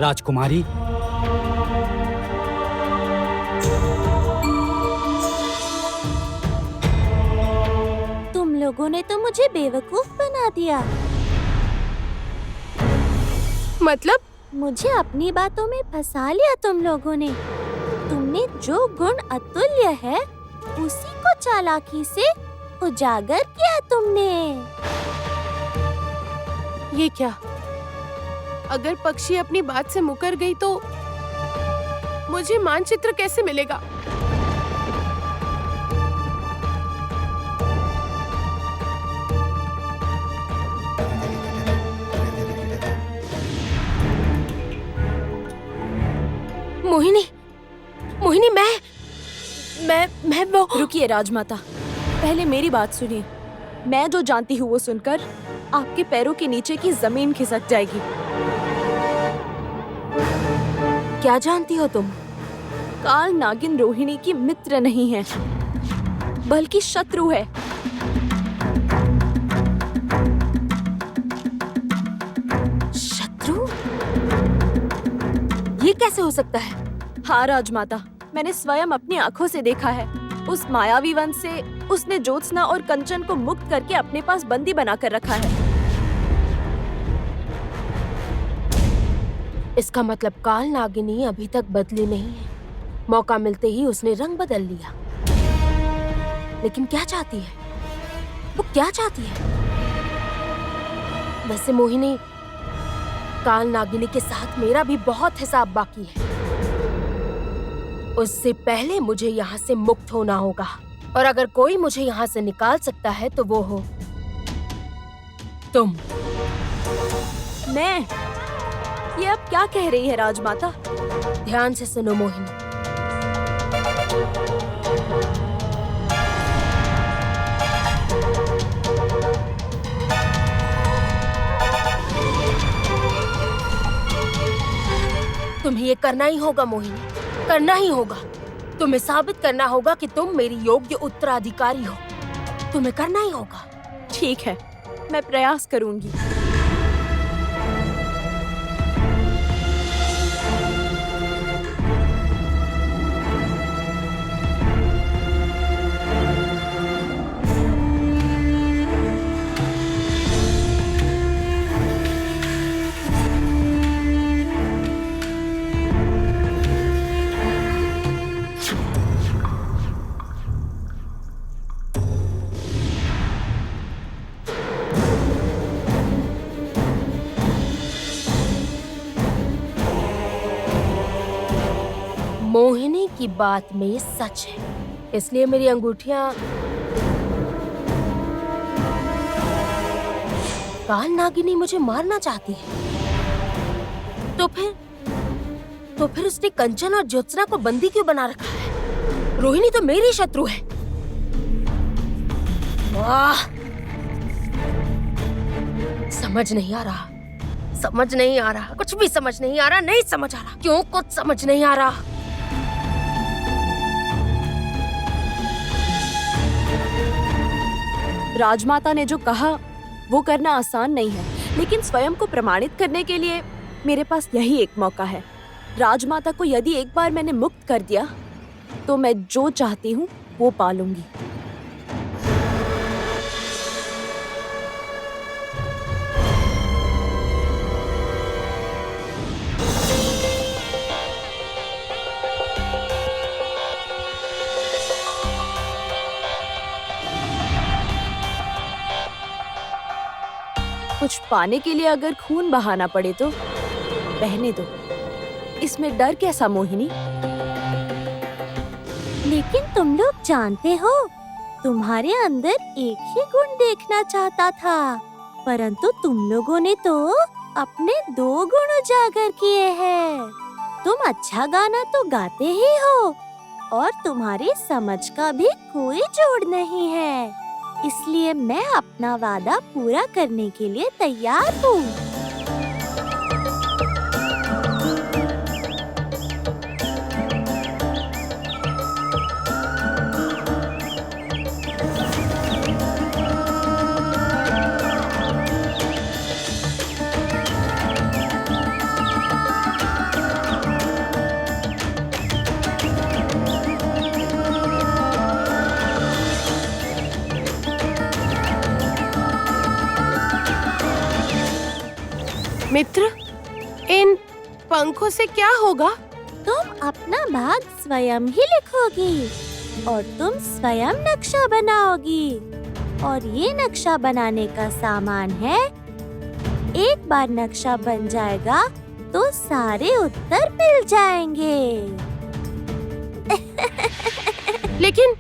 राजकुमारी, तुम लोगों ने तो मुझे बेवकूफ बना दिया। मतलब? मुझे अपनी बातों में फंसा लिया तुम लोगों ने। तुमने जो गुण अतुल्य है उसी को चालाकी से उजागर किया तुमने। ये क्या? अगर पक्षी अपनी बात से मुकर गई तो मुझे मानचित्र कैसे मिलेगा? मोहिनी, मोहिनी, मैं वो। रुकिए राजमाता, पहले मेरी बात सुनिए। मैं जो जानती हूँ वो सुनकर आपके पैरों के नीचे की जमीन खिसक जाएगी। क्या जानती हो तुम? काल नागिन रोहिणी की मित्र नहीं है, बल्कि शत्रु है। शत्रु? ये कैसे हो सकता है? हाँ राजमाता, मैंने स्वयं अपनी आंखों से देखा है। उस मायावी वन से उसने ज्योत्सना और कंचन को मुक्त करके अपने पास बंदी बनाकर रखा है। इसका मतलब काल नागिनी अभी तक बदली नहीं है। मौका मिलते ही उसने रंग बदल लिया। लेकिन क्या चाहती है? वो क्या चाहती है? वैसे मोहिनी, काल नागिनी के साथ मेरा भी बहुत हिसाब बाकी है। उससे पहले मुझे यहाँ से मुक्त होना होगा, और अगर कोई मुझे यहाँ से निकाल सकता है तो वो हो तुम। मैं? ये अब क्या कह रही है राजमाता? ध्यान से सुनो मोहिनी। तुम्हें ये करना ही होगा मोहिनी, करना ही होगा। तुम्हें साबित करना होगा कि तुम मेरी योग्य उत्तराधिकारी हो। तुम्हें करना ही होगा। ठीक है, मैं प्रयास करूंगी। मोहिनी की बात में सच है, इसलिए मेरी अंगूठियां काल नागिनी मुझे मारना चाहती है। तो फिर उसने कंचन और ज्योत्सना को बंदी क्यों बना रखा है? रोहिणी तो मेरी शत्रु है। वाह! समझ नहीं आ रहा, समझ नहीं आ रहा, कुछ भी समझ नहीं आ रहा, नहीं समझ आ रहा। क्यों कुछ समझ नहीं आ रहा? राजमाता ने जो कहा वो करना आसान नहीं है, लेकिन स्वयं को प्रमाणित करने के लिए मेरे पास यही एक मौका है। राजमाता को यदि एक बार मैंने मुक्त कर दिया तो मैं जो चाहती हूँ वो पालूंगी। कुछ पाने के लिए अगर खून बहाना पड़े तो बहने दो। इसमें डर कैसा मोहिनी? लेकिन तुम लोग जानते हो, तुम्हारे अंदर एक ही गुण देखना चाहता था, परंतु तुम लोगों ने तो अपने 2 गुण उजागर किए हैं। तुम अच्छा गाना तो गाते ही हो और तुम्हारी समझ का भी कोई जोड़ नहीं है, इसलिए मैं अपना वादा पूरा करने के लिए तैयार हूँ। मित्र, इन पंखों से क्या होगा? तुम अपना भाग स्वयं ही लिखोगी और तुम स्वयं नक्शा बनाओगी। और ये नक्शा बनाने का सामान है। एक बार नक्शा बन जाएगा तो सारे उत्तर मिल जाएंगे। लेकिन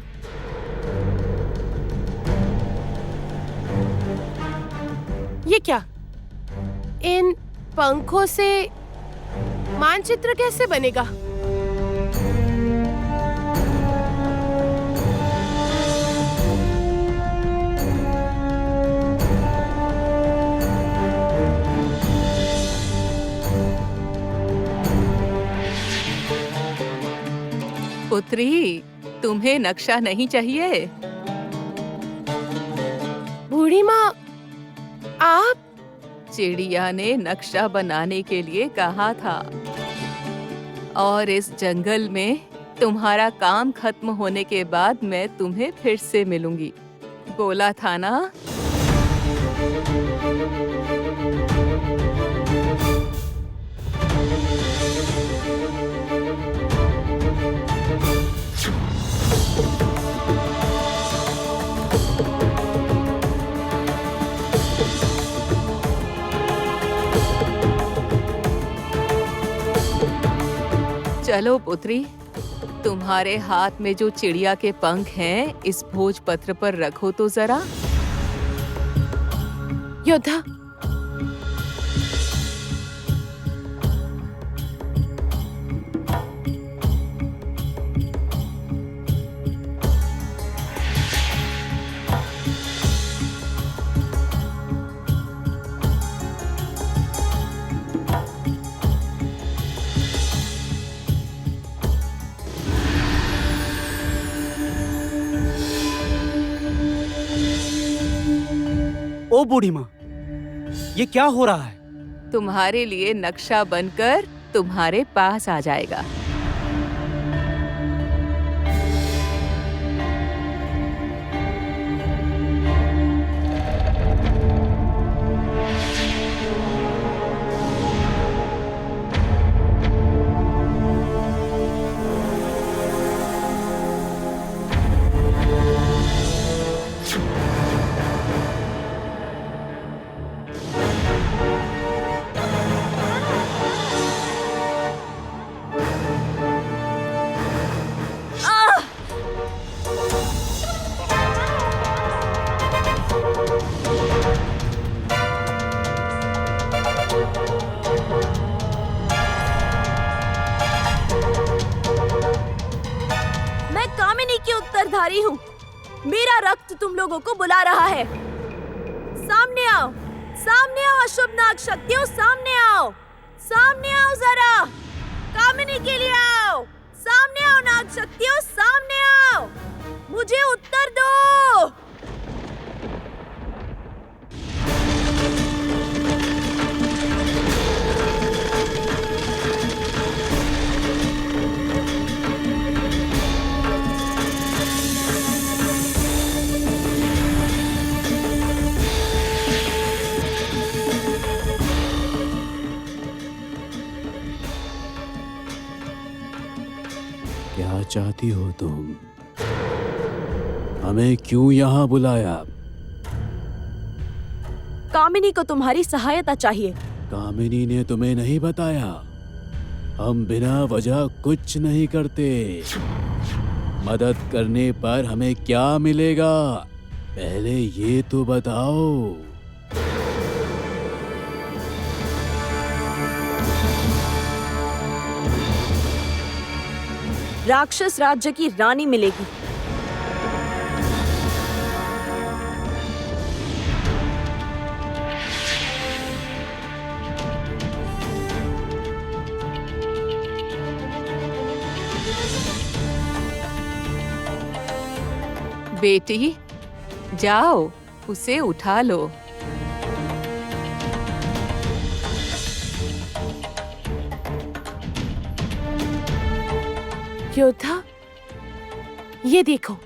ये क्या? इन पंखों से मानचित्र कैसे बनेगा? पुत्री, तुम्हें नक्शा नहीं चाहिए? बूढ़ी माँ, आप? चिड़िया ने नक्शा बनाने के लिए कहा था और इस जंगल में तुम्हारा काम खत्म होने के बाद मैं तुम्हें फिर से मिलूंगी। बोला था ना? चलो पुत्री, तुम्हारे हाथ में जो चिड़िया के पंख हैं, इस भोजपत्र पर रखो तो जरा। योद्धा, ओ बूढ़ी माँ, ये क्या हो रहा है? तुम्हारे लिए नक्शा बनकर तुम्हारे पास आ जाएगा। मैं कामिनी की उत्तरधारी हूँ। मेरा रक्त तुम लोगों को बुला रहा है। सामने आओ, सामने आओ अशुभ नाग शक्तियों, सामने आओ, सामने आओ जरा। कामिनी के लिए आओ, सामने आओ नाग शक्तियों, सामने आओ। मुझे उत्तर दो। क्या चाहती हो तुम? हमें क्यों यहाँ बुलाया? कामिनी को तुम्हारी सहायता चाहिए। कामिनी ने तुम्हें नहीं बताया? हम बिना वजह कुछ नहीं करते। मदद करने पर हमें क्या मिलेगा, पहले ये तो बताओ। राक्षस राज्य की रानी मिलेगी। बेटी, जाओ, उसे उठा लो। योद्धा, ये देखो,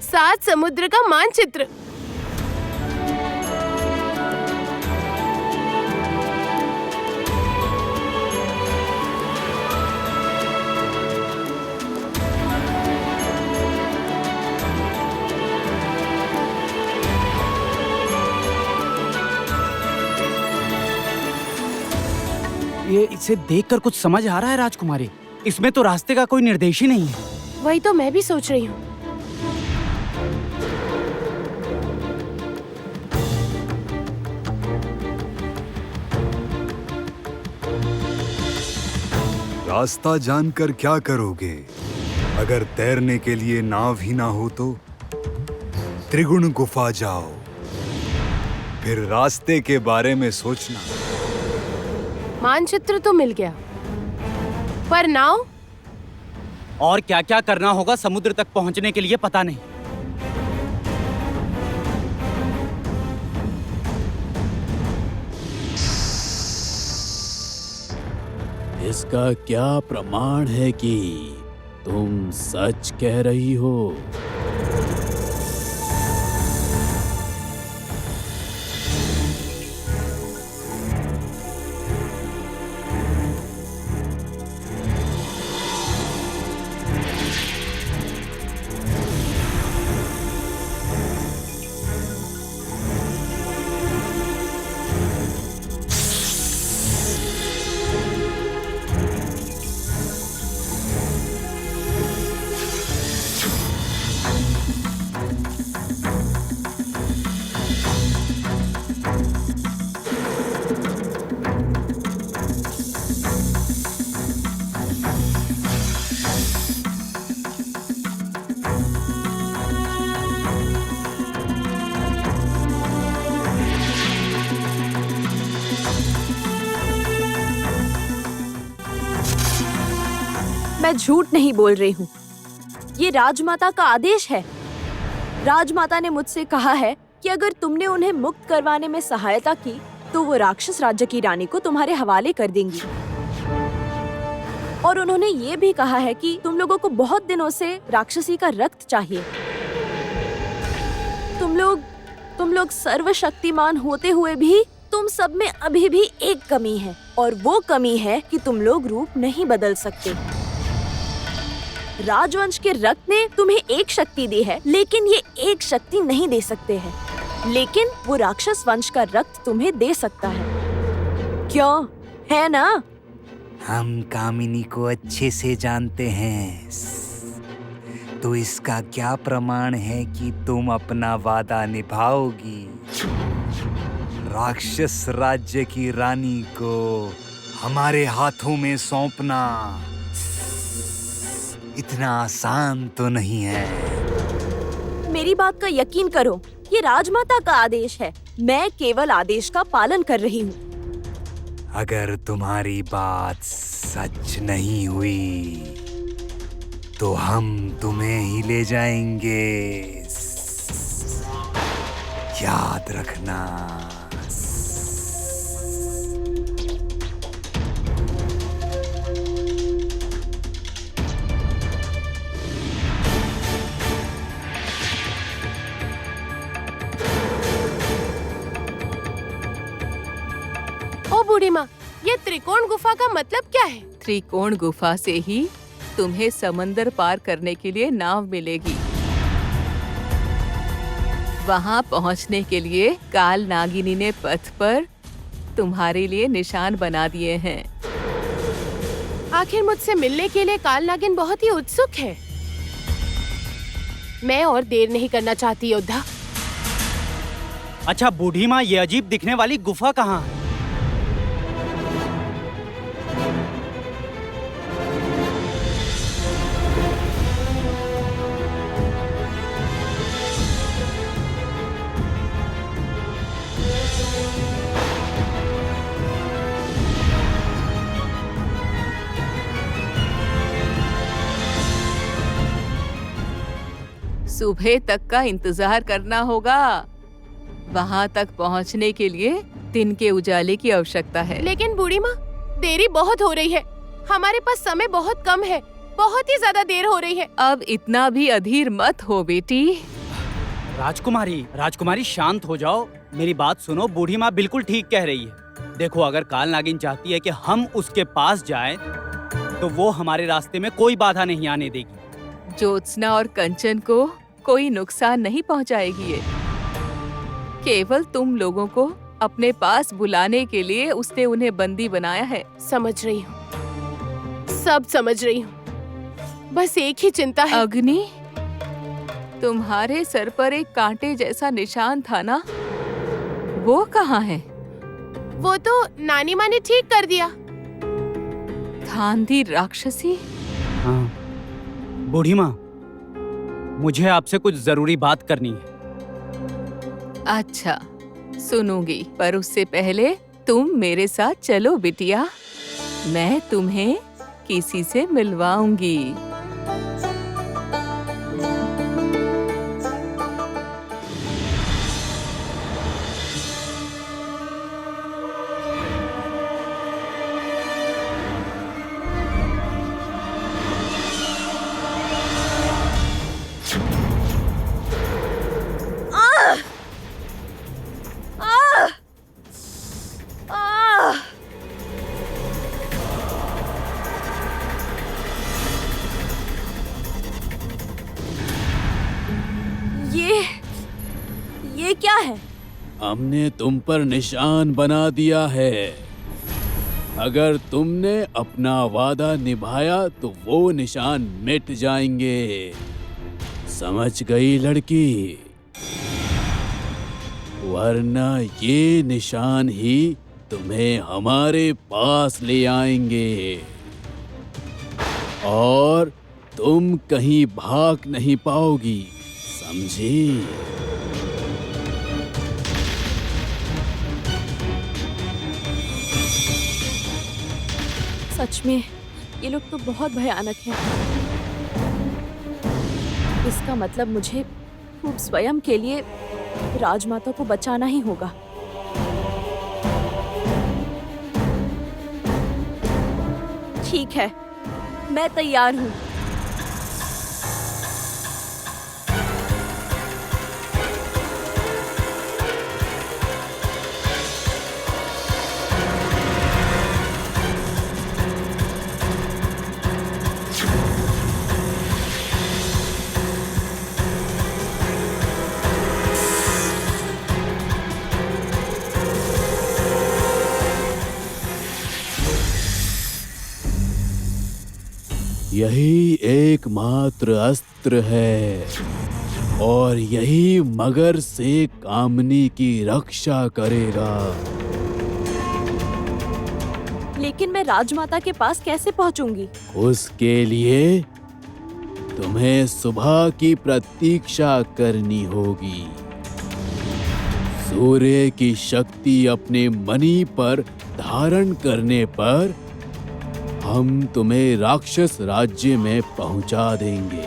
7 समुद्र का मानचित्र। ये इसे देखकर कुछ समझ आ रहा है राजकुमारी? इसमें तो रास्ते का कोई निर्देश ही नहीं है। वही तो मैं भी सोच रही हूँ। रास्ता जानकर क्या करोगे? अगर तैरने के लिए नाव ही ना हो तो त्रिगुण गुफा जाओ, फिर रास्ते के बारे में सोचना। मानचित्र तो मिल गया, पर नाव? और क्या क्या करना होगा समुद्र तक पहुंचने के लिए पता नहीं। इसका क्या प्रमाण है कि तुम सच कह रही हो? मैं झूठ नहीं बोल रही हूँ। ये राजमाता का आदेश है। राजमाता ने मुझसे कहा है कि अगर तुमने उन्हें मुक्त करवाने में सहायता की तो वो राक्षस राज्य की रानी को तुम्हारे हवाले कर देंगी। और उन्होंने ये भी कहा है कि तुम लोगों को बहुत दिनों से राक्षसी का रक्त चाहिए। तुम लोग सर्वशक्तिमान होते हुए भी तुम सब में अभी भी एक कमी है, और वो कमी है कि तुम लोग रूप नहीं बदल सकते। राजवंश के रक्त ने तुम्हें एक शक्ति दी है, लेकिन ये एक शक्ति नहीं दे सकते हैं। लेकिन वो राक्षस वंश का रक्त तुम्हें दे सकता है। क्यों? है ना? हम कामिनी को अच्छे से जानते हैं, तो इसका क्या प्रमाण है कि तुम अपना वादा निभाओगी? राक्षस राज्य की रानी को हमारे हाथों में सौंपना इतना आसान तो नहीं है। मेरी बात का यकीन करो, ये राजमाता का आदेश है। मैं केवल आदेश का पालन कर रही हूँ। अगर तुम्हारी बात सच नहीं हुई तो हम तुम्हें ही ले जाएंगे, याद रखना। ओ बूढ़ी माँ, ये त्रिकोण गुफा का मतलब क्या है? त्रिकोण गुफा से ही तुम्हें समंदर पार करने के लिए नाव मिलेगी। वहाँ पहुँचने के लिए काल नागिनी ने पथ पर तुम्हारे लिए निशान बना दिए हैं। आखिर मुझसे मिलने के लिए काल नागिन बहुत ही उत्सुक है। मैं और देर नहीं करना चाहती योद्धा। अच्छा बूढ़ी माँ, ये अजीब दिखने वाली गुफा कहाँ है? सुबह तक का इंतजार करना होगा। वहाँ तक पहुँचने के लिए दिन के उजाले की आवश्यकता है। लेकिन बूढ़ी माँ, देरी बहुत हो रही है। हमारे पास समय बहुत कम है। बहुत ही ज्यादा देर हो रही है। अब इतना भी अधीर मत हो बेटी। राजकुमारी शांत हो जाओ। मेरी बात सुनो, बूढ़ी माँ बिल्कुल ठीक कह रही है। देखो, अगर काल नागिन चाहती है कि हम उसके पास जाएं, तो वो हमारे रास्ते में कोई बाधा नहीं आने देगी। ज्योत्सना और कंचन को कोई नुकसान नहीं पहुंचाएगी। ये केवल तुम लोगों को अपने पास बुलाने के लिए उसने उन्हें बंदी बनाया है। समझ रही हूँ, सब समझ रही हूँ। बस एक ही चिंता है। अग्नि, तुम्हारे सर पर एक कांटे जैसा निशान था ना, वो कहाँ है? वो तो नानी माँ ने ठीक कर दिया। धांधी राक्षसी। हाँ बूढ़ी माँ, मुझे आपसे कुछ जरूरी बात करनी है। अच्छा, सुनूंगी, पर उससे पहले तुम मेरे साथ चलो बिटिया, मैं तुम्हें किसी से मिलवाऊंगी। ये क्या है? हमने तुम पर निशान बना दिया है। अगर तुमने अपना वादा निभाया तो वो निशान मिट जाएंगे। समझ गई लड़की? वरना ये निशान ही तुम्हें हमारे पास ले आएंगे और तुम कहीं भाग नहीं पाओगी, समझी? सच में ये लोग तो बहुत भयानक हैं। इसका मतलब मुझे खूब स्वयं के लिए राजमाता को बचाना ही होगा। ठीक है, मैं तैयार हूँ। यही एकमात्र अस्त्र है और यही मगर से कामनी की रक्षा करेगा। लेकिन मैं राजमाता के पास कैसे पहुंचूंगी? उसके लिए तुम्हें सुबह की प्रतीक्षा करनी होगी। सूर्य की शक्ति अपने मणि पर धारण करने पर हम तुम्हें राक्षस राज्य में पहुंचा देंगे।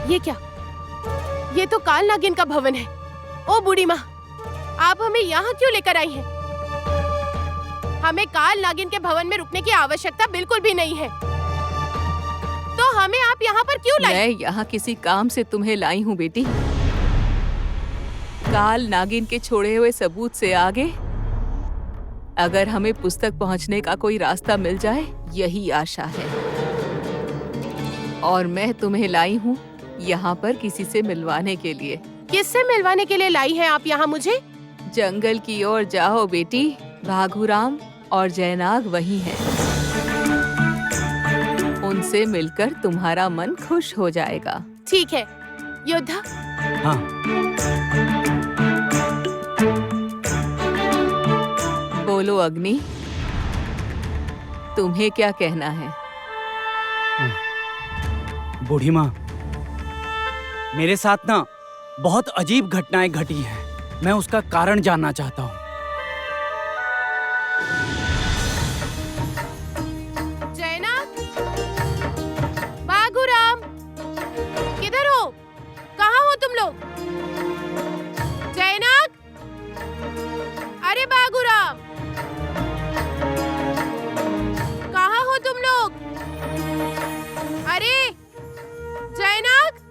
ये क्या? ये तो काल नागिन का भवन है। ओ बूढ़ी माँ, आप हमें यहाँ क्यों लेकर आई हैं? हमें काल नागिन के भवन में रुकने की आवश्यकता बिल्कुल भी नहीं है। तो हमें आप यहाँ पर क्यों लाई? मैं यहाँ किसी काम से तुम्हें लाई हूँ बेटी। काल नागिन के छोड़े हुए सबूत से आगे अगर हमें पुस्तक पहुँचने का कोई रास्ता मिल जाए, यही आशा है। और मैं तुम्हें लाई हूँ यहाँ पर किसी से मिलवाने के लिए। किससे मिलवाने के लिए लाई हैं आप यहाँ मुझे? जंगल की ओर जाओ बेटी, भागुराम और जयनाग वही हैं। उनसे मिलकर तुम्हारा मन खुश हो जाएगा। ठीक है योद्धा। हाँ बोलो अग्नि, तुम्हें क्या कहना है? बूढ़ी माँ, मेरे साथ ना बहुत अजीब घटनाएं घटी हैं। मैं उसका कारण जानना चाहता हूँ। जयनाग, बागुराम, किधर हो? कहाँ हो तुम लोग? जयनाग, अरे बागुराम, कहाँ हो तुम लोग? अरे जयनाग,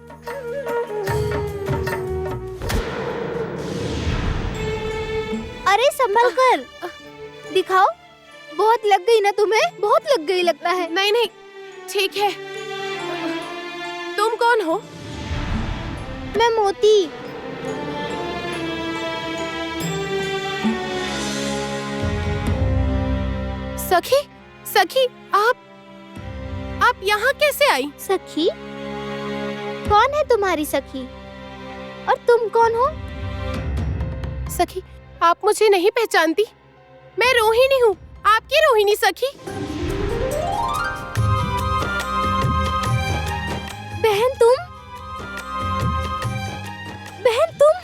अरे संभल कर दिखाओ, बहुत लग गई ना तुम्हें? बहुत लग गई लगता है। नहीं नहीं, ठीक है। तुम कौन हो? मैं मोती। सखी, सखी, आप यहाँ कैसे आई? सखी? कौन है तुम्हारी सखी? और तुम कौन हो? सखी, आप मुझे नहीं पहचानती? मैं रोहिणी हूँ, आपकी रोहिणी सखी। बहन तुम? बहन तुम?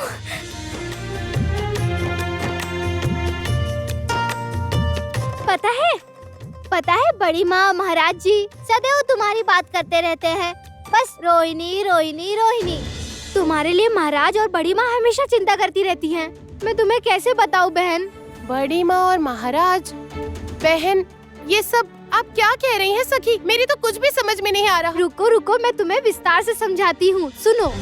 पता है बड़ी माँ महाराज जी सदैव तुम्हारी बात करते रहते हैं, बस रोहिणी रोहिणी रोहिणी। तुम्हारे लिए महाराज और बड़ी माँ हमेशा चिंता करती रहती हैं। मैं तुम्हें कैसे बताऊं बहन? बड़ी माँ और महाराज, बहन, ये सब आप क्या कह रही हैं सखी? मेरी तो कुछ भी समझ में नहीं आ रहा। रुको रुको, मैं तुम्हें विस्तार से समझाती हूँ, सुनो।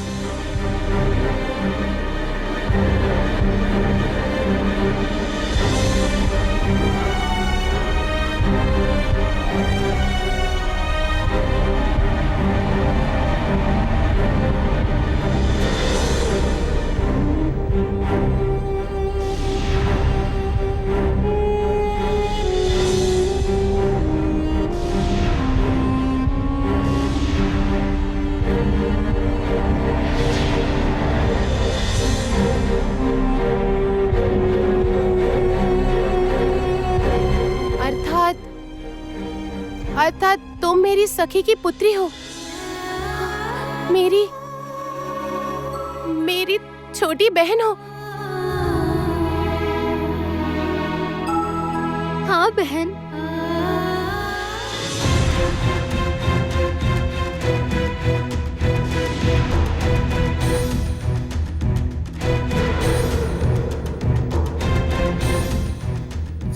अर्थात तुम मेरी सखी की पुत्री हो, मेरी छोटी बहन हो। हाँ बहन।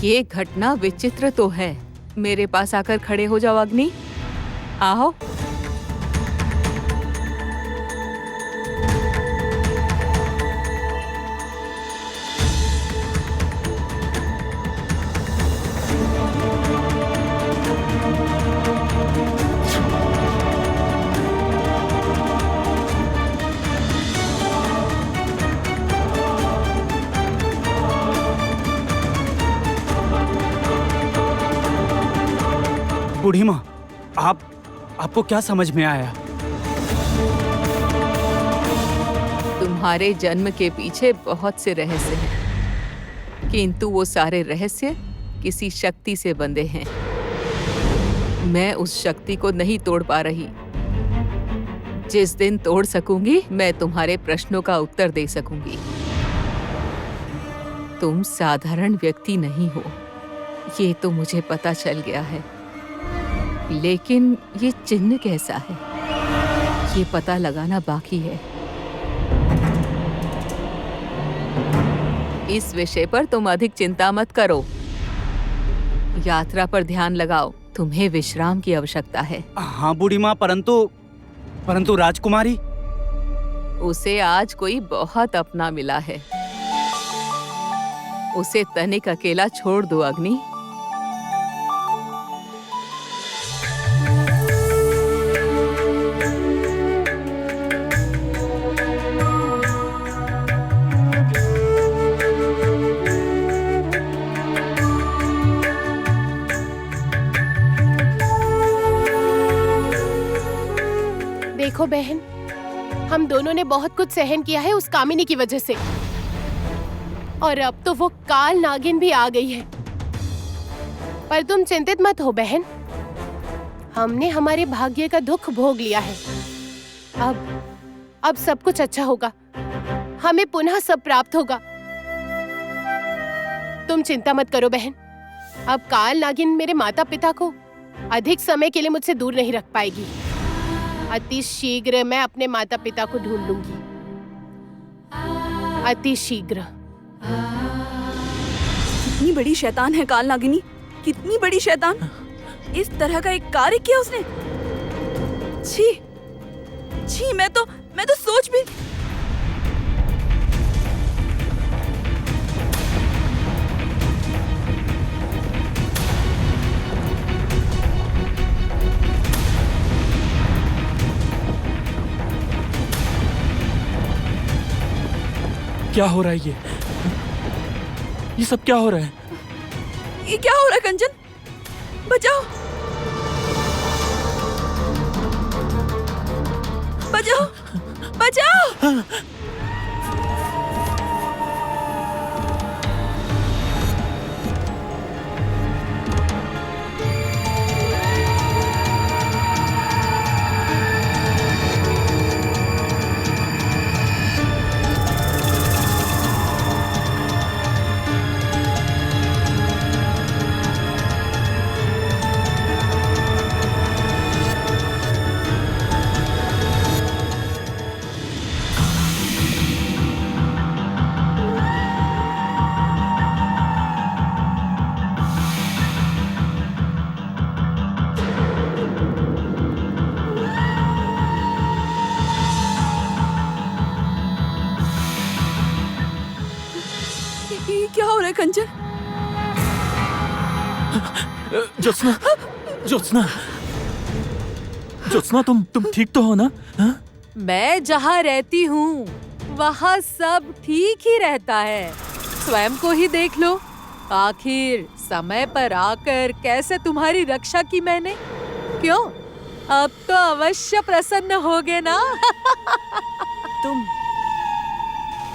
ये घटना विचित्र तो है। मेरे पास आकर खड़े हो जाओ अग्नि, आओ। बूढ़ी माँ, आपको क्या समझ में आया? तुम्हारे जन्म के पीछे बहुत से रहस्य हैं, किंतु वो सारे रहस्य किसी शक्ति से बंधे हैं। मैं उस शक्ति को नहीं तोड़ पा रही। जिस दिन तोड़ सकूंगी, मैं तुम्हारे प्रश्नों का उत्तर दे सकूंगी। तुम साधारण व्यक्ति नहीं हो, ये तो मुझे पता चल गया है। लेकिन ये चिन्ह कैसा है, ये पता लगाना बाकी है। इस विषय पर तुम अधिक चिंता मत करो। यात्रा पर ध्यान लगाओ, तुम्हें विश्राम की आवश्यकता है। हाँ बूढ़ी माँ, परंतु राजकुमारी? उसे आज कोई बहुत अपना मिला है। उसे तनिक अकेला छोड़ दो अग्नि। देखो बहन, हम दोनों ने बहुत कुछ सहन किया है उस कामिनी की वजह से, और अब तो वो काल नागिन भी आ गई है। पर तुम चिंतित मत हो बहन, हमने हमारे भाग्य का दुख भोग लिया है। अब सब कुछ अच्छा होगा, हमें पुनः सब प्राप्त होगा। तुम चिंता मत करो बहन। अब काल नागिन मेरे माता पिता को अधिक समय के लिए मुझसे दूर नहीं रख पाएगी। अति शीघ्र मैं अपने माता पिता को ढूंढ लूंगी, अति शीघ्र। कितनी बड़ी शैतान है काल नागिनी, कितनी बड़ी शैतान। इस तरह का एक कार्य किया उसने। छी छी, मैं तो सोच भी। क्या हो रहा है ये सब क्या हो रहा है? ये क्या हो रहा है कंचन? बचाओ, बचाओ, बचाओ! ये क्या हो रहा है कंचन? ज्योत्सना, ज्योत्सना, ज्योत्सना, तुम ठीक तो हो ना? हाँ? मैं जहाँ रहती हूँ वहाँ सब ठीक ही रहता है। स्वयं को ही देख लो, आखिर समय पर आकर कैसे तुम्हारी रक्षा की मैंने। क्यों, अब तो अवश्य प्रसन्न होगे ना?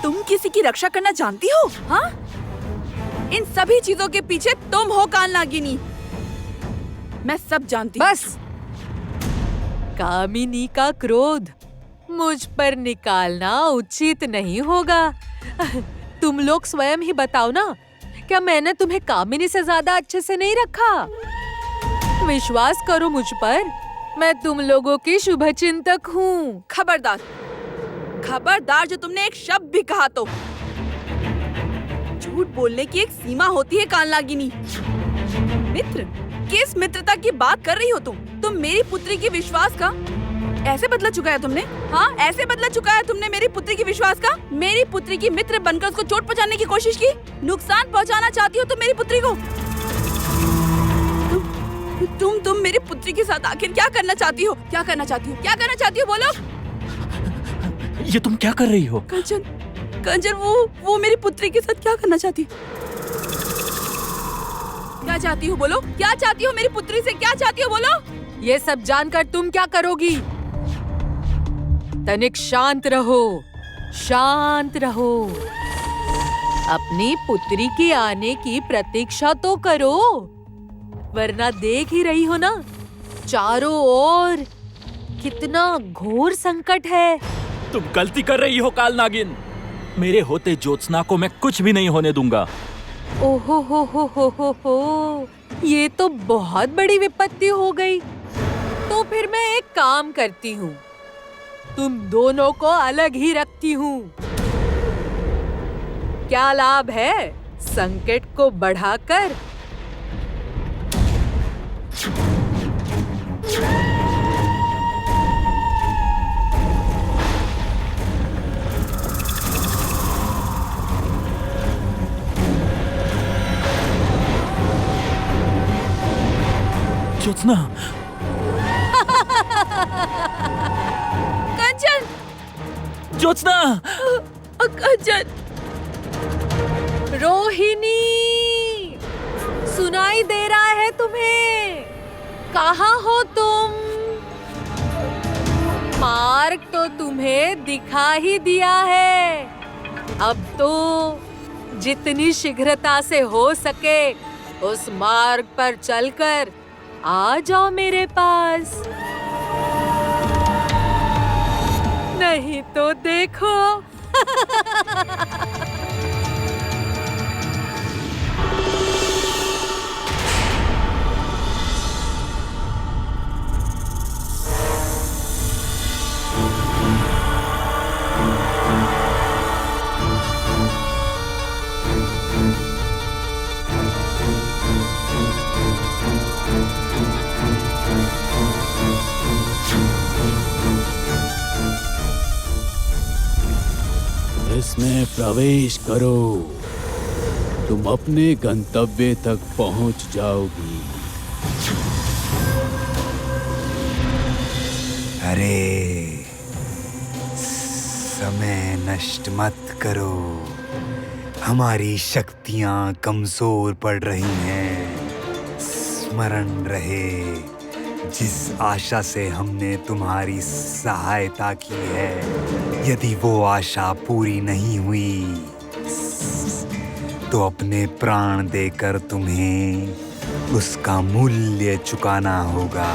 तुम किसी की रक्षा करना जानती हो? हाँ? इन सभी चीजों के पीछे तुम हो काल नागिनी। मैं सब जानती हूँ। बस, कामिनी का क्रोध मुझ पर निकालना उचित नहीं होगा। तुम लोग स्वयं ही बताओ ना, क्या मैंने तुम्हें कामिनी से ज्यादा अच्छे से नहीं रखा? विश्वास करो मुझ पर, मैं तुम लोगों की शुभचिंतक हूँ। खबरदार, खबरदार, जो तुमने एक शब्द भी कहा तो। झूठ बोलने की एक सीमा होती है काल नागिनी। मित्र, किस मित्रता की बात कर रही हो तुम? मेरी पुत्री की विश्वास का ऐसे बदला चुका है तुमने। हाँ, ऐसे बदला चुका है तुमने मेरी पुत्री की विश्वास का। मेरी पुत्री की मित्र बनकर उसको चोट पहुंचाने की कोशिश की, नुकसान पहुंचाना चाहती हो तुम मेरी पुत्री को। तुम मेरी पुत्री के साथ आखिर क्या करना चाहती हो? क्या करना चाहती हो? क्या करना चाहती हो? बोलो। ये तुम क्या कर रही हो? कंचन, कंचन, वो मेरी पुत्री के साथ क्या करना चाहती? क्या चाहती हो? बोलो, क्या चाहती हो मेरी पुत्री से? क्या चाहती हो? बोलो। ये सब जानकर तुम क्या करोगी? तनिक शांत रहो, शांत रहो। अपनी पुत्री के आने की प्रतीक्षा तो करो, वरना देख ही रही हो ना, चारों ओर कितना घोर संकट है। तुम गलती कर रही हो काल नागिन। मेरे होते ज्योत्सना को मैं कुछ भी नहीं होने दूंगा। ओहो हो, ये तो बहुत बड़ी विपत्ति हो गई। तो फिर मैं एक काम करती हूँ, तुम दोनों को अलग ही रखती हूँ। क्या लाभ है संकट को बढ़ाकर? ज्योत्सना, कंचन, ज्योत्सना, कंचन, रोहिणी, सुनाई दे रहा है तुम्हें? कहाँ हो तुम? मार्ग तो तुम्हें दिखा ही दिया है। अब तो जितनी शीघ्रता से हो सके उस मार्ग पर चलकर आ जाओ मेरे पास, नहीं तो देखो। इसमें प्रवेश करो, तुम अपने गंतव्य तक पहुंच जाओगी। अरे समय नष्ट मत करो। हमारी शक्तियां कमजोर पड़ रही हैं। स्मरण रहे, जिस आशा से हमने तुम्हारी सहायता की है, यदि वो आशा पूरी नहीं हुई तो अपने प्राण देकर तुम्हें उसका मूल्य चुकाना होगा।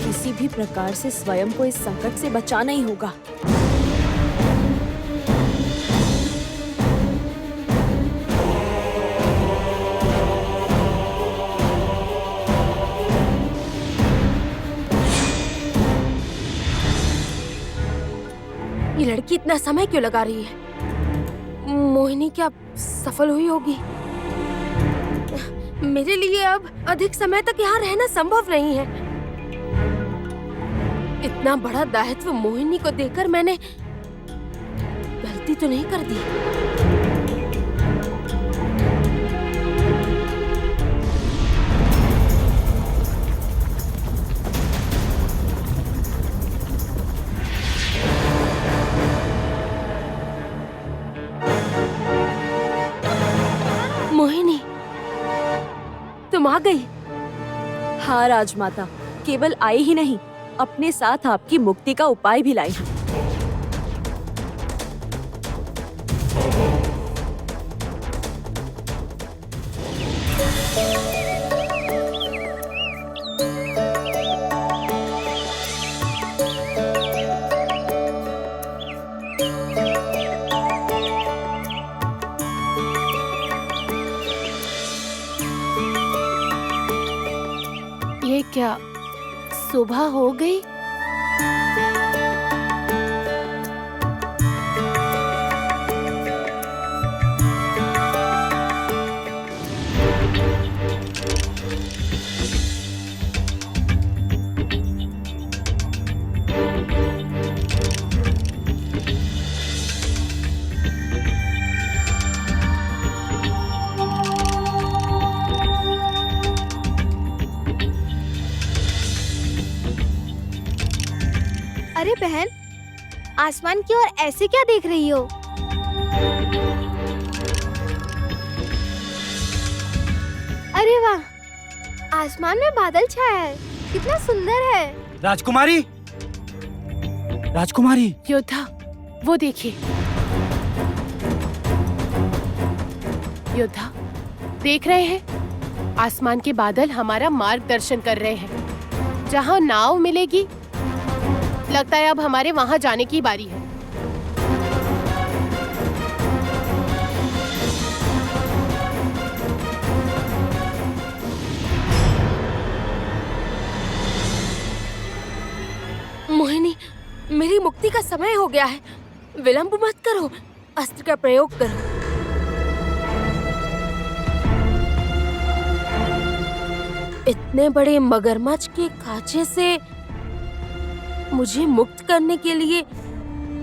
किसी भी प्रकार से स्वयं को इस संकट से बचाना ही होगा। ये लड़की इतना समय क्यों लगा रही है? मोहिनी क्या सफल हुई होगी? मेरे लिए अब अधिक समय तक यहाँ रहना संभव नहीं है। इतना बड़ा दायित्व मोहिनी को देकर मैंने गलती तो नहीं कर दी? मोहिनी, तुम आ गई। हाँ राजमाता, केवल आई ही नहीं, अपने साथ आपकी मुक्ति का उपाय भी लाई हूँ। ये क्या सुबह हो गई? अरे बहन, आसमान की ओर ऐसे क्या देख रही हो? अरे वाह, आसमान में बादल छाया है, कितना सुंदर है। राजकुमारी, राजकुमारी। योद्धा, वो देखिए। योद्धा, देख रहे हैं? आसमान के बादल हमारा मार्गदर्शन कर रहे हैं। जहाँ नाव मिलेगी, लगता है अब हमारे वहां जाने की बारी है। मोहिनी, मेरी मुक्ति का समय हो गया है। विलंब मत करो, अस्त्र का प्रयोग करो। इतने बड़े मगरमच्छ के खांचे से मुझे मुक्त करने के लिए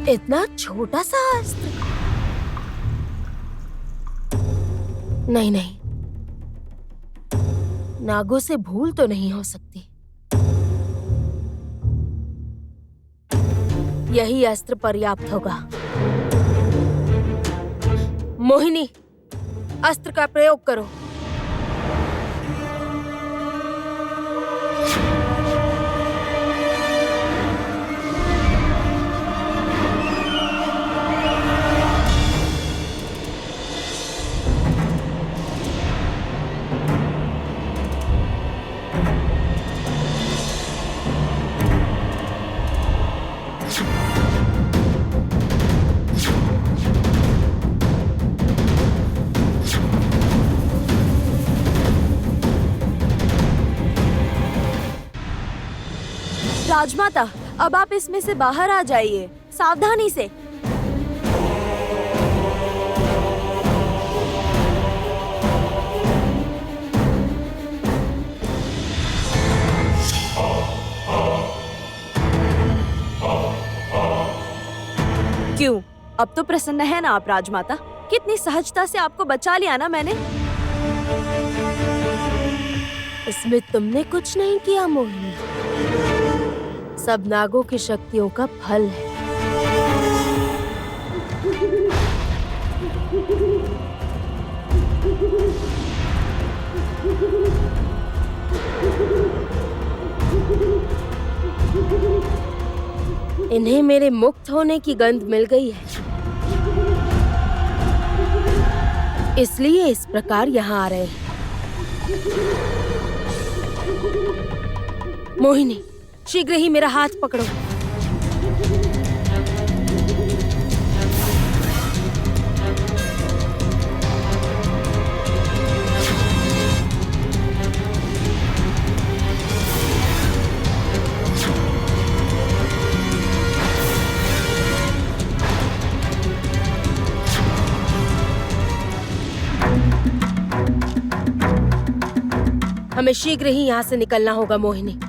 इतना छोटा सा अस्त्र? नहीं नहीं, नागों से भूल तो नहीं हो सकती। यही अस्त्र पर्याप्त होगा। मोहिनी, अस्त्र का प्रयोग करो। राजमाता, अब आप इसमें से बाहर आ जाइए, सावधानी से। क्यों, अब तो प्रसन्न है ना आप राजमाता? कितनी सहजता से आपको बचा लिया ना मैंने। इसमें तुमने कुछ नहीं किया मोहिनी। सब नागों की शक्तियों का फल है। इन्हें मेरे मुक्त होने की गंध मिल गई है, इसलिए इस प्रकार यहाँ आ रहे हैं। मोहिनी, शीघ्र ही मेरा हाथ पकड़ो। हमें शीघ्र ही यहाँ से निकलना होगा मोहिनी।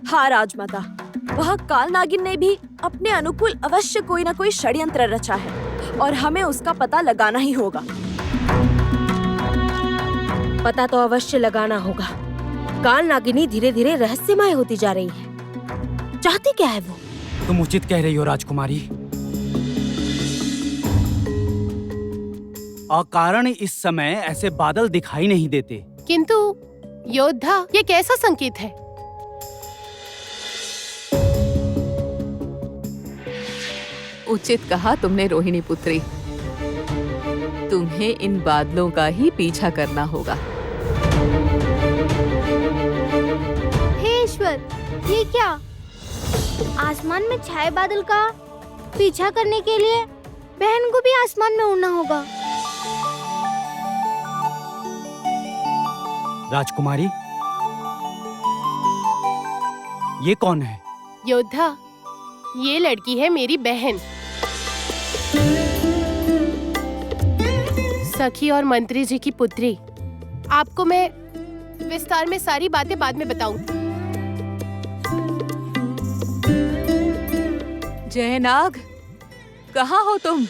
हाँ राजमाता, वह काल नागिन ने भी अपने अनुकूल अवश्य कोई न कोई षड्यंत्र रचा है और हमें उसका पता लगाना ही होगा। पता तो अवश्य लगाना होगा। काल नागिनी धीरे धीरे रहस्यमय होती जा रही है। चाहती क्या है वो? तुम उचित कह रही हो राजकुमारी। अकारण इस समय ऐसे बादल दिखाई नहीं देते। किंतु योद्धा, ये कैसा संकेत है? उचित कहा तुमने रोहिणी पुत्री। तुम्हें इन बादलों का ही पीछा करना होगा। हे ईश्वर, ये क्या? आसमान में छाए बादल का पीछा करने के लिए बहन को भी आसमान में उड़ना होगा। राजकुमारी, ये कौन है? योद्धा, ये लड़की है मेरी बहन। सखी और मंत्री जी की पुत्री। आपको मैं विस्तार में सारी बातें बाद में बताऊं। जयनाग, कहाँ हो तुम?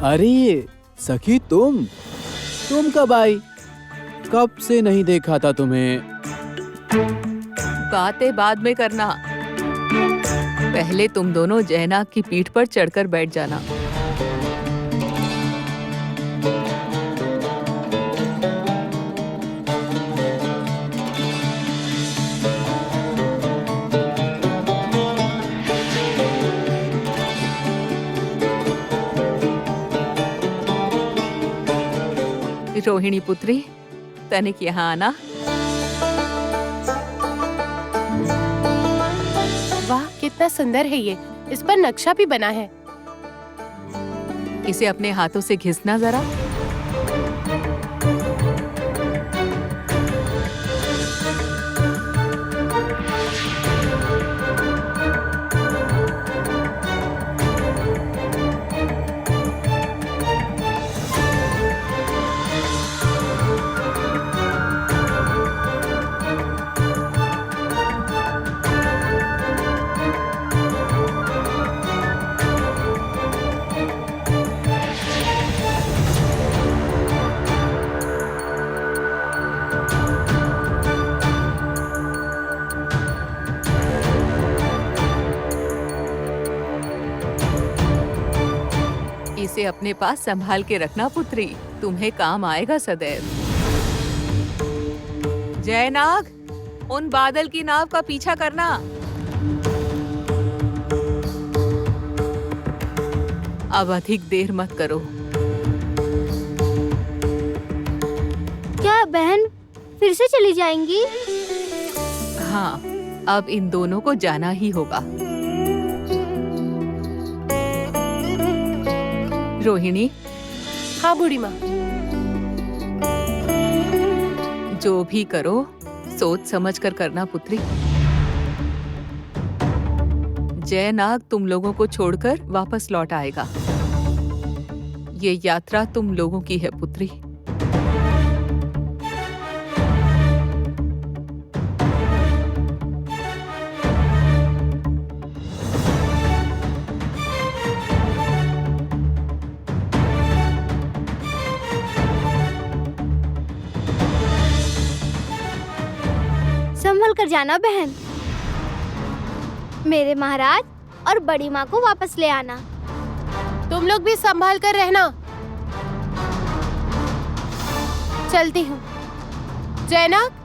अरे सखी, तुम कब आई? कब से नहीं देखा था तुम्हें। बातें बाद में करना, पहले तुम दोनों जयनाग की पीठ पर चढ़कर बैठ जाना। रोहिणी पुत्री, तनिक यहाँ आना। वाह, कितना सुंदर है ये। इस पर नक्शा भी बना है। इसे अपने हाथों से घिसना जरा। इसे अपने पास संभाल के रखना पुत्री, तुम्हें काम आएगा सदैव। जयनाग, उन बादल की नाव का पीछा करना। अब अधिक देर मत करो। क्या बहन फिर से चली जाएंगी? हाँ, अब इन दोनों को जाना ही होगा। रोहिणी। हाँ बूढ़ी माँ। जो भी करो सोच समझ कर करना पुत्री। जयनाग तुम लोगों को छोड़कर वापस लौट आएगा। ये यात्रा तुम लोगों की है पुत्री। संभल कर जाना बहन। मेरे महाराज और बड़ी माँ को वापस ले आना। तुम लोग भी संभाल कर रहना। चलती हूँ। जैनक,